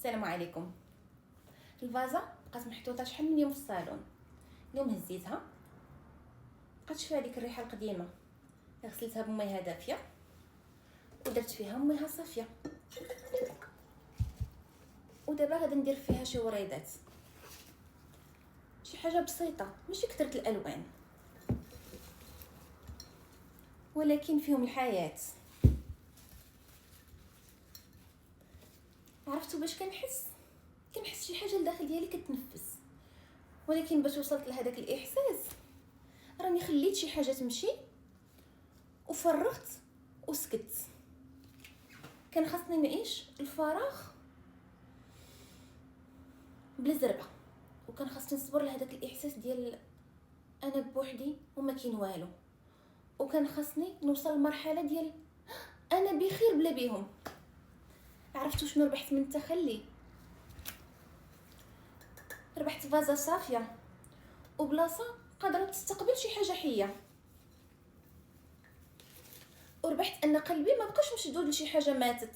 السلام عليكم. الفازه بقات محطوطه شحال من يوم في الصالون. اليوم هزيتها بقات فيها ديك الريحه القديمه، غسلتها بميها دافيه ودرت فيها ميها صافيه، ودابا غادي ندير فيها شي وريضات، شي حاجه بسيطه ماشي كثرت الالوان ولكن فيهم الحياه. عرفتوا باش كنحس شي حاجه لداخل ديالي كتنفس، ولكن باش وصلت لهداك الاحساس راني خليت شي حاجه تمشي وفرغت وسكت. كان خاصني نعيش الفراغ بلا زربه، وكان خاصني نصبر لهداك الاحساس ديال انا بوحدي وما كاين والو، وكان خاصني نوصل لمرحله ديال انا بخير بلا بيهم. عرفتوا شنو ربحت من التخلي؟ ربحت فازه صافيه وبلاصه قادره تستقبل شي حاجه حيه، وربحت ان قلبي ما بقاش مشدود لشي حاجه ماتت،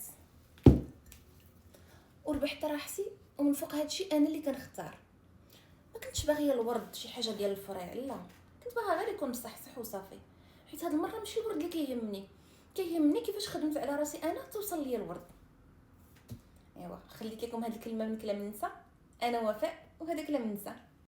وربحت راحتي. ومن فوق هادشي انا اللي كنختار. ما كنتش باغيه الورد شي حاجه ديال الفريع، لا، كنت باغا غير يكون مصحصح وصافي. حيت هاد المره ماشي الورد اللي كيهمني كيفاش خدمت على راسي انا توصل ليا الورد. ايوا خليت لكم هاد الكلمه من كلام النساء. انا وفاء وهذا كلام النساء.